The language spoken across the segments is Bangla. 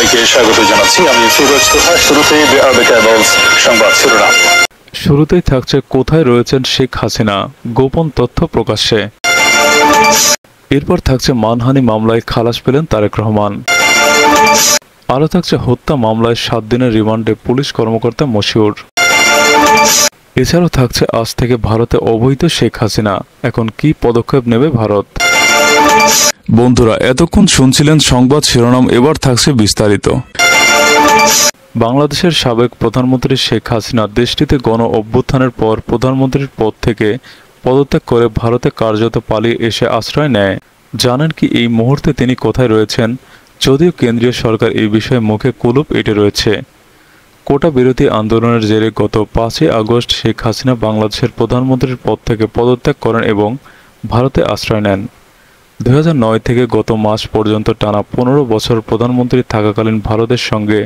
আপনাদেরকে স্বাগত জানাচ্ছি। আমি ফিরোজ তোহা। শুরুতেই বিআরবি কেবলস সংবাদ শিরোনাম। শুরুতেই থাকছে কোথায় রয়েছেন শেখ হাসিনা, গোপন তথ্য প্রকাশ্যে। এরপর থাকছে মানহানি মামলায় খালাস পেলেন তারেক রহমান। আরও থাকছে হত্যা মামলায় 7 দিনের রিমান্ডে পুলিশ কর্মকর্তা মশিউর। এছাড়াও থাকছে আজ থেকে ভারতে অবৈধ শেখ হাসিনা, এখন কি পদক্ষেপ নেবে ভারত। বন্ধুরা, এতক্ষণ শুনছিলেন সংবাদ শিরোনাম, এবার থাকছে বিস্তারিত। বাংলাদেশের সাবেক প্রধানমন্ত্রী শেখ হাসিনা দেশটিতে গণ অভ্যুত্থানের পর প্রধানমন্ত্রীর পদ থেকে পদত্যাগ করে ভারতে কার্যত পালিয়ে এসে আশ্রয় নেয়। জানেন কি এই মুহূর্তে তিনি কোথায় রয়েছেন? যদিও কেন্দ্রীয় সরকার এই বিষয়ে মুখে কুলুপ এঁটে রয়েছে। কোটা বিরোধী আন্দোলনের জেরে গত 5ই আগস্ট শেখ হাসিনা বাংলাদেশের প্রধানমন্ত্রীর পদ থেকে পদত্যাগ করেন এবং ভারতে আশ্রয় নেন। 2009 থেকে গত মাস পর্যন্ত টানা 15 বছর প্রধানমন্ত্রী থাকাকালীন ভারতের সঙ্গে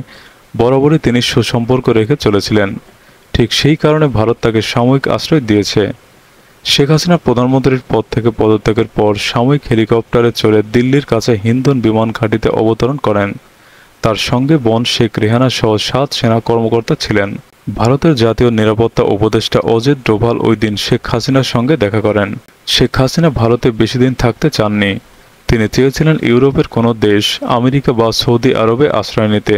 বরাবরই তিনি সুসম্পর্ক রেখে চলেছিলেন। ঠিক সেই কারণে ভারত তাকে সাময়িক আশ্রয় দিয়েছে। শেখ হাসিনা প্রধানমন্ত্রীর পদ থেকে পদত্যাগের পর সাময়িক হেলিকপ্টারে চড়ে দিল্লির কাছে হিন্দন বিমান ঘাঁটিতে অবতরণ করেন। তার সঙ্গে বোন শেখ রেহানা সহ 7 সেনা কর্মকর্তা ছিলেন। ভারতের জাতীয় নিরাপত্তা উপদেষ্টা অজিত ডোভাল ওই দিন শেখ হাসিনার সঙ্গে দেখা করেন। শেখ হাসিনা ভারতে বেশি দিন থাকতে চাননি। তিনি চেয়েছিলেন ইউরোপের কোনো দেশ, আমেরিকা বা সৌদি আরবে আশ্রয় নিতে।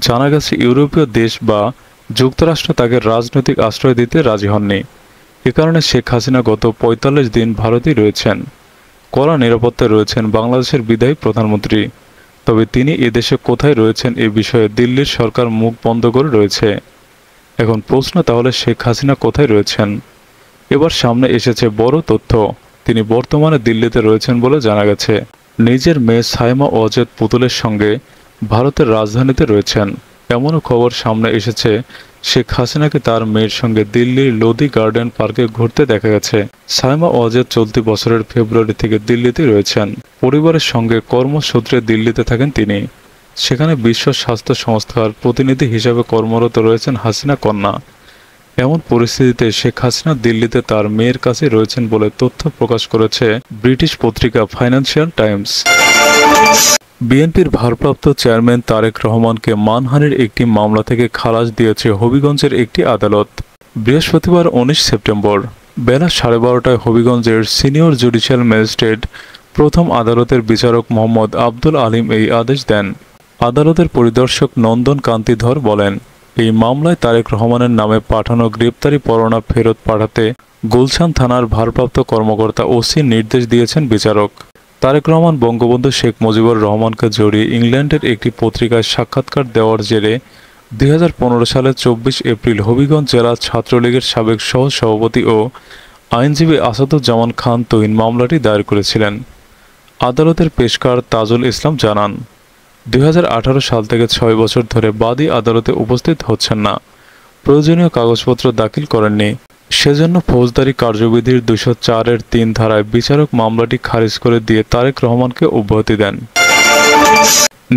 জানা গেছে ইউরোপীয় দেশ বা যুক্তরাষ্ট্র তাকে রাজনৈতিক আশ্রয় দিতে রাজি হননি। এ কারণে শেখ হাসিনা গত 45 দিন ভারতেই রয়েছেন। কড়া নিরাপত্তায় রয়েছেন বাংলাদেশের বিদায়ী প্রধানমন্ত্রী। তবে তিনি এদেশে কোথায় রয়েছেন এ বিষয়ে দিল্লির সরকার মুখ বন্ধ করে রয়েছে। এখন প্রশ্ন, তাহলে শেখ হাসিনা কোথায় রয়েছেন? এবার সামনে এসেছে বড় তথ্য। তিনি বর্তমানে দিল্লিতে রয়েছেন বলে জানা গেছে। নিজের মেয়ে সাইমা ওয়াজেদ পুতুলের সঙ্গে ভারতের রাজধানীতে রয়েছেন। এমনও খবর সামনে এসেছে, শেখ হাসিনাকে তার মেয়ের সঙ্গে দিল্লির লোদি গার্ডেন পার্কে ঘুরতে দেখা গেছে। সাইমা ওয়াজেদ চলতি বছরের ফেব্রুয়ারি থেকে দিল্লিতে রয়েছেন। পরিবারের সঙ্গে কর্মসূত্রে দিল্লিতে থাকেন তিনি। সেখানে বিশ্ব স্বাস্থ্য সংস্থার প্রতিনিধি হিসাবে কর্মরত রয়েছেন হাসিনা কন্যা। এমন পরিস্থিতিতে শেখ হাসিনা দিল্লিতে তার মেয়ের কাছে রয়েছেন বলে তথ্য প্রকাশ করেছে ব্রিটিশ পত্রিকা ফাইন্যান্সিয়াল টাইমস। বিএনপির ভারপ্রাপ্ত চেয়ারম্যান তারেক রহমানকে মানহানির একটি মামলা থেকে খালাস দিয়েছে হবিগঞ্জের একটি আদালত। বৃহস্পতিবার 19 সেপ্টেম্বর বেলা 12:30টায় হবিগঞ্জের সিনিয়র জুডিশিয়াল ম্যাজিস্ট্রেট প্রথম আদালতের বিচারক মোহাম্মদ আব্দুল আলিম এই আদেশ দেন। আদালতের পরিদর্শক নন্দন কান্তিধর বলেন, এই মামলায় তারেক রহমানের নামে পাঠানো গ্রেপ্তারি পরোয়ানা ফেরত পাঠাতে গুলশান থানার ভারপ্রাপ্ত কর্মকর্তা ওসি নির্দেশ দিয়েছেন বিচারক। তারেক রহমান বঙ্গবন্ধু শেখ মুজিবুর রহমানকে জড়িয়ে ইংল্যান্ডের একটি পত্রিকায় সাক্ষাৎকার দেওয়ার জেরে 2015 সালের 24 এপ্রিল হবিগঞ্জ জেলা ছাত্রলীগের সাবেক সহ-সভাপতি ও আইনজীবী আসাদুজ্জামান খান তুহিন মামলাটি দায়ের করেছিলেন। আদালতের পেশকার তাজুল ইসলাম জানান, 2018 সাল থেকে 6 বছর ধরে বাদী আদালতে উপস্থিত হচ্ছেন না, প্রয়োজনীয় কাগজপত্র দাখিল করেননি। সেজন্য ফৌজদারি কার্যবিধির 204-এর 3 ধারায় বিচারক মামলাটি খারিজ করে দিয়ে তারেক রহমানকে অব্যাহতি দেন।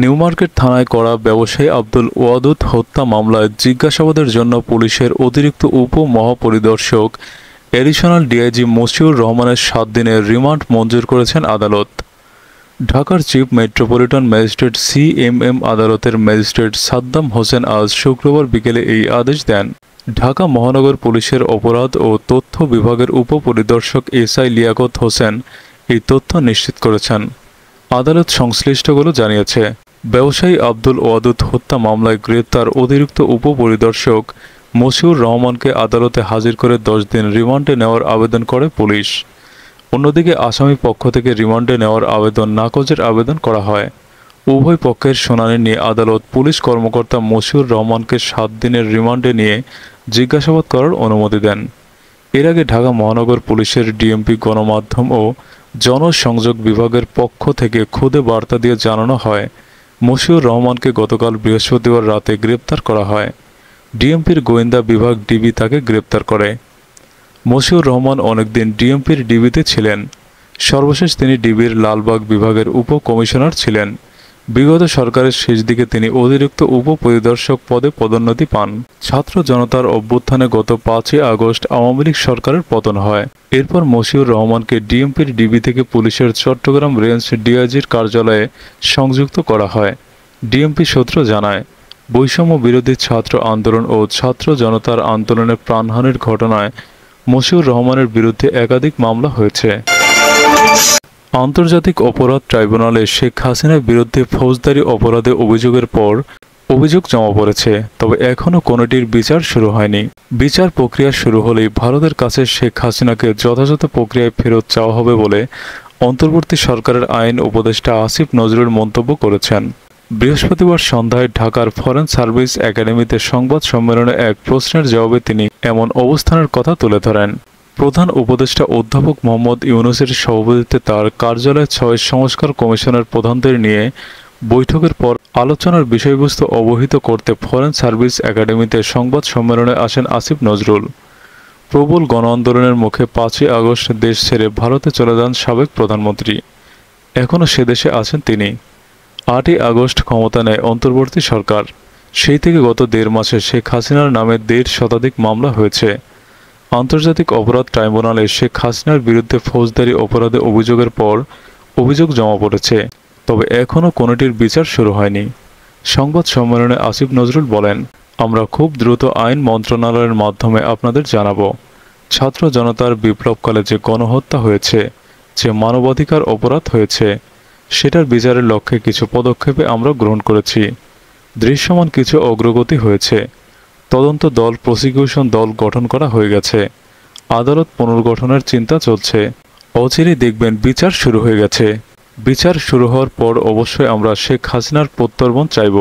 নিউমার্কেট থানায় করা ব্যবসায়ী আব্দুল ওয়াদুদ হত্যা মামলায় জিজ্ঞাসাবাদের জন্য পুলিশের অতিরিক্ত উপমহাপরিদর্শক এডিশনাল ডিআইজি মশিউর রহমানের 7 দিনের রিমান্ড মঞ্জুর করেছেন আদালত। ঢাকার চিফ মেট্রোপলিটন ম্যাজিস্ট্রেট সিএমএম আদালতের ম্যাজিস্ট্রেট সাদ্দাম হোসেন আজ শুক্রবার বিকেলে এই আদেশ দেন। ঢাকা মহানগর পুলিশের অপরাধ ও তথ্য বিভাগের উপপরিদর্শক এসআই লিয়াকত হোসেন এই তথ্য নিশ্চিত করেছেন। আদালত সংশ্লিষ্টগুলো জানিয়েছে, ব্যবসায়ী আব্দুল ওয়াদুদ হত্যা মামলায় গ্রেপ্তার অতিরিক্ত উপপরিদর্শক মশিউর রহমানকে আদালতে হাজির করে 10 দিন রিমান্ডে নেওয়ার আবেদন করে পুলিশ। অন্যদিকে আসামি পক্ষ থেকে রিমান্ডে নেওয়ার আবেদন নাকচের আবেদন করা হয়। উভয় পক্ষের শুনানি নিয়ে আদালত পুলিশ কর্মকর্তা মশিউর রহমানকে 7 দিনের রিমান্ডে নিয়ে জিজ্ঞাসাবাদ করার অনুমতি দেন। এর আগে ঢাকা মহানগর পুলিশের ডিএমপি গণমাধ্যম ও জনসংযোগ বিভাগের পক্ষ থেকে খুদে বার্তা দিয়ে জানানো হয়, মশিউর রহমানকে গতকাল বৃহস্পতিবার রাতে গ্রেপ্তার করা হয়। ডিএমপির গোয়েন্দা বিভাগ ডিবি তাকে গ্রেপ্তার করে। মশিউর রহমান অনেকদিন ডিএমপির ডিবিতে ছিলেন। সর্বশেষ তিনি ডিবির লালবাগ বিভাগের উপকমিশনার ছিলেন। বিগত সরকারের শেষ দিকে তিনি অতিরিক্ত উপপরিদর্শক পদে পদোন্নতি পান। ছাত্র জনতার অভ্যুত্থানে গত 5ই আগস্ট আওয়ামী লীগ সরকারের পতন হয়। এরপর মশিউর রহমানকে ডিএমপির ডিবি থেকে পুলিশের চট্টগ্রাম রেঞ্জ ডিআইজির কার্যালয়ে সংযুক্ত করা হয়। ডিএমপি সূত্র জানায়, বৈষম্য বিরোধী ছাত্র আন্দোলন ও ছাত্র জনতার আন্দোলনে প্রাণহানির ঘটনায় মশিউর রহমানের বিরুদ্ধে একাধিক মামলা হয়েছে। আন্তর্জাতিক অপরাধ ট্রাইব্যুনালে শেখ হাসিনার বিরুদ্ধে ফৌজদারি অপরাধে অভিযোগের পর অভিযোগ জমা পড়েছে, তবে এখনও কোনোটির বিচার শুরু হয়নি। বিচার প্রক্রিয়া শুরু হলেই ভারতের কাছে শেখ হাসিনাকে যথাযথ প্রক্রিয়ায় ফেরত চাওয়া হবে বলে অন্তর্বর্তী সরকারের আইন উপদেষ্টা আসিফ নজরুল মন্তব্য করেছেন। বৃহস্পতিবার সন্ধ্যায় ঢাকার ফরেন সার্ভিস একাডেমিতে সংবাদ সম্মেলনে এক প্রশ্নের জবাবে তিনি এমন অবস্থানের কথা তুলে ধরেন। প্রধান উপদেষ্টা অধ্যাপক মোহাম্মদ ইউনূসের সভাপতিত্বে তার কার্যালয়ে ৬ সংস্কার কমিশনের প্রধানদের নিয়ে বৈঠকের পর আলোচনার বিষয়বস্তু অবহিত করতে ফরেন সার্ভিস একাডেমিতে সংবাদ সম্মেলনে আসেন আসিফ নজরুল। প্রবল গণ আন্দোলনের মুখে ৫ই আগস্ট দেশ ছেড়ে ভারতে চলে যান সাবেক প্রধানমন্ত্রী। এখনও সে দেশে আছেন তিনি। ৮ই আগস্ট ক্ষমতা নেয় অন্তর্বর্তী সরকার। সেই থেকে গত ১.৫ মাসে শেখ হাসিনার নামে ১.৫ শতাধিক মামলা হয়েছে। আন্তর্জাতিক অপরাধ ট্রাইব্যুনালে শেখ হাসিনার বিরুদ্ধে ফৌজদারি অপরাধে অভিযোগের পর অভিযোগ জমা পড়েছে, তবে এখনও কোনোটির বিচার শুরু হয়নি। সংবাদ সম্মেলনে আসিফ নজরুল বলেন, আমরা খুব দ্রুত আইন মন্ত্রণালয়ের মাধ্যমে আপনাদের জানাব। ছাত্র জনতার বিপ্লবকালে যে গণহত্যা হয়েছে, যে মানবাধিকার অপরাধ হয়েছে, সেটার বিচারের লক্ষ্যে কিছু পদক্ষেপে আমরা গ্রহণ করেছি। দৃশ্যমান কিছু অগ্রগতি হয়েছে। তদন্ত দল, প্রসিকিউশন দল গঠন করা হয়ে গেছে। আদালত পুনর্গঠনের চিন্তা চলছে। অচিরেই দেখবেন বিচার শুরু হয়ে গেছে। বিচার শুরু হওয়ার পর অবশ্যই আমরা শেখ হাসিনার প্রত্যর্পণ চাইব।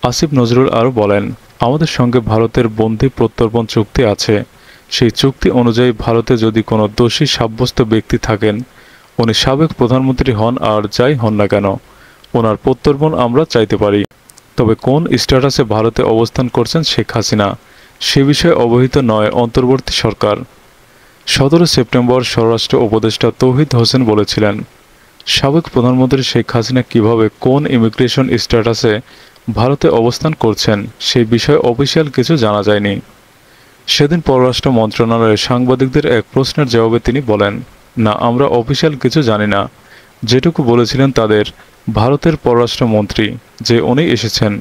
আসিফ নজরুল আরও বলেন, আমাদের সঙ্গে ভারতের বন্দি প্রত্যর্পণ চুক্তি আছে। সেই চুক্তি অনুযায়ী ভারতে যদি কোনো দোষী সাব্যস্ত ব্যক্তি থাকেন, উনি সাবেক প্রধানমন্ত্রী হন আর যাই হন না কেন, ওনার প্রত্যর্পণ আমরা চাইতে পারি। তবে কোন স্ট্যাটাসে ভারতে অবস্থান করছেন শেখ হাসিনা, সে বিষয়ে অবহিত নয় অন্তর্বর্তী সরকার। ১৭ সেপ্টেম্বর স্বরাষ্ট্র উপদেষ্টা তৌহিদ হোসেন বলেছিলেন, সাবেক প্রধানমন্ত্রী শেখ হাসিনা কিভাবে কোন ইমিগ্রেশন স্ট্যাটাসে ভারতে অবস্থান করছেন সেই বিষয়ে অফিসিয়াল কিছু জানা যায়নি। সেদিন পররাষ্ট্র মন্ত্রণালয়ের সাংবাদিকদের এক প্রশ্নের জবাবে তিনি বলেন, না, আমরা অফিসিয়াল কিছু জানি না। যেটুকু বলেছিলেন তাদের ভারতের পররাষ্ট্রমন্ত্রী যে উনি এসেছেন,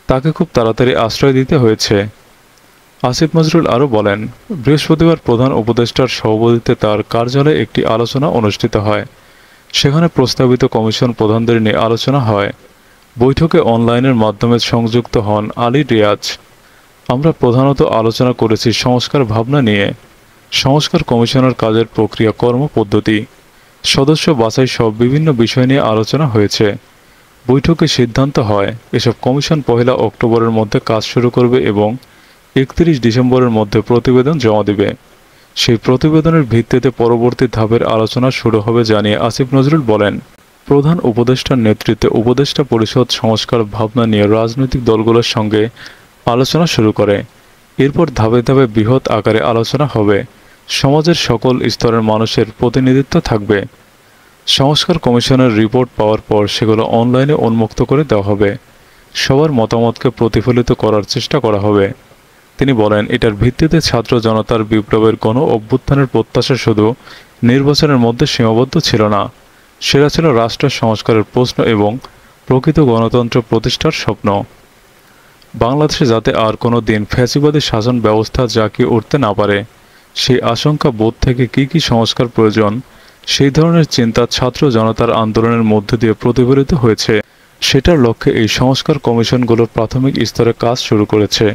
তাকে খুব তাড়াতাড়ি আশ্রয় দিতে হয়েছে। আসিফ নজরুল আরও বলেন, বৃহস্পতিবার প্রধান উপদেষ্টার সভাপতিত্বে তার কার্যালয়ে একটি আলোচনা অনুষ্ঠিত হয়। সেখানে প্রস্তাবিত কমিশন প্রধানদের নিয়ে আলোচনা হয়। বৈঠকে অনলাইনের মাধ্যমে সংযুক্ত হন আলী রিয়াজ। আমরা প্রধানত আলোচনা করেছি সংস্কার ভাবনা নিয়ে, সংস্কার কমিশনের কাজের প্রক্রিয়া, কর্মপদ্ধতি, সদস্য বাছাই সব বিভিন্ন বিষয় নিয়ে আলোচনা হয়েছে। বৈঠকে সিদ্ধান্ত হয় এসব কমিশন ১ অক্টোবরের মধ্যে কাজ শুরু করবে এবং ৩১ ডিসেম্বরের মধ্যে প্রতিবেদন জমা দেবে। সেই প্রতিবেদনের ভিত্তিতে পরবর্তী ধাপের আলোচনা শুরু হবে জানিয়ে আসিফ নজরুল বলেন, প্রধান উপদেষ্টার নেতৃত্বে উপদেষ্টা পরিষদ সংস্কার ভাবনা নিয়ে রাজনৈতিক দলগুলোর সঙ্গে আলোচনা শুরু করে। এরপর ধাপে ধাপে বৃহৎ আকারে আলোচনা হবে। সমাজের সকল স্তরের মানুষের প্রতিনিধিত্ব থাকবে। সংস্কার কমিশনের রিপোর্ট পাওয়ার পর সেগুলো অনলাইনে উন্মুক্ত করে দেওয়া হবে। সবার মতামতকে প্রতিফলিত করার চেষ্টা করা হবে। তিনি বলেন, এটার ভিত্তিতে ছাত্র জনতার বিপ্লবের গণ অভ্যুত্থানের প্রত্যাশা শুধু নির্বাচনের মধ্যে সীমাবদ্ধ ছিল না, সেটা ছিল রাষ্ট্র সংস্কারের প্রশ্ন এবং প্রকৃত গণতন্ত্র প্রতিষ্ঠার স্বপ্ন। বাংলাদেশে যাতে আর কোনো দিন ফ্যাসিবাদী শাসন ব্যবস্থা জাঁকিয়ে উঠতে না পারে, সেই আশঙ্কা বোধ থেকে কি সংস্কার প্রয়োজন, সেই ধরনের চিন্তা ছাত্র জনতার আন্দোলনের মধ্য দিয়ে প্রতিফলিত হয়েছে। সেটার লক্ষ্যে এই সংস্কার কমিশনগুলো প্রাথমিক স্তরে কাজ শুরু করেছে।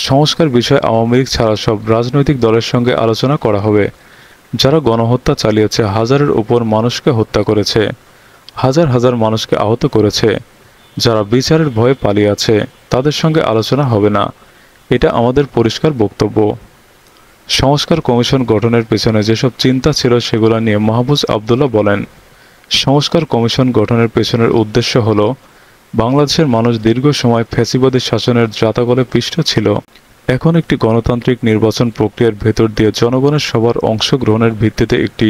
সংস্কার বিষয়ে আওয়ামী লীগ ছাড়া সব রাজনৈতিক দলের সঙ্গে আলোচনা করা হবে। যারা গণহত্যা চালিয়েছে, হাজারের উপর মানুষকে হত্যা করেছে, হাজার হাজার মানুষকে আহত করেছে, যারা বিচারের ভয়ে পালিয়ে আছে, তাদের সঙ্গে আলোচনা হবে না। এটা আমাদের পরিষ্কার বক্তব্য। সংস্কার কমিশন গঠনের পেছনে যেসব চিন্তা ছিল সেগুলো নিয়ে মাহফুজ আবদুল্লাহ বলেন, সংস্কার কমিশন গঠনের পেছনের উদ্দেশ্য হলো বাংলাদেশের মানুষ দীর্ঘ সময় ফ্যাসিবাদী শাসনের জাতাকলে পিষ্ট ছিল। এখন একটি গণতান্ত্রিক নির্বাচন প্রক্রিয়ার ভেতর দিয়ে জনগণের সবার অংশগ্রহণের ভিত্তিতে একটি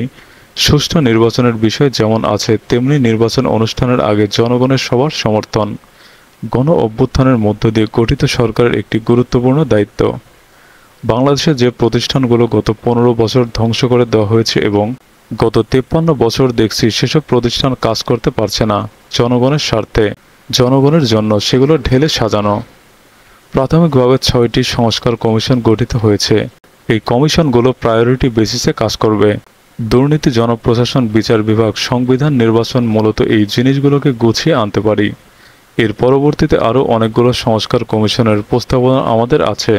সুষ্ঠু নির্বাচনের বিষয় যেমন আছে, তেমনি নির্বাচন অনুষ্ঠানের আগে জনগণের সবার সমর্থন গণ অভ্যুত্থানের মধ্য দিয়ে গঠিত সরকারের একটি গুরুত্বপূর্ণ দায়িত্ব। বাংলাদেশে যে প্রতিষ্ঠানগুলো গত 15 বছর ধ্বংস করে দেওয়া হয়েছে এবং গত 53 বছর দেখছি সেসব প্রতিষ্ঠান কাজ করতে পারছে না জনগণের স্বার্থে, জনগণের জন্য সেগুলো ঢেলে সাজানো। প্রাথমিকভাবে 6টি সংস্কার কমিশন গঠিত হয়েছে। এই কমিশনগুলো প্রায়োরিটি বেসিসে কাজ করবে। দুর্নীতি, জনপ্রশাসন, বিচার বিভাগ, সংবিধান, নির্বাচন, মূলত এই জিনিসগুলোকে গুছিয়ে আনতে পারি। এর পরবর্তীতে আরও অনেকগুলো সংস্কার কমিশনের প্রস্তাবনা আমাদের আছে।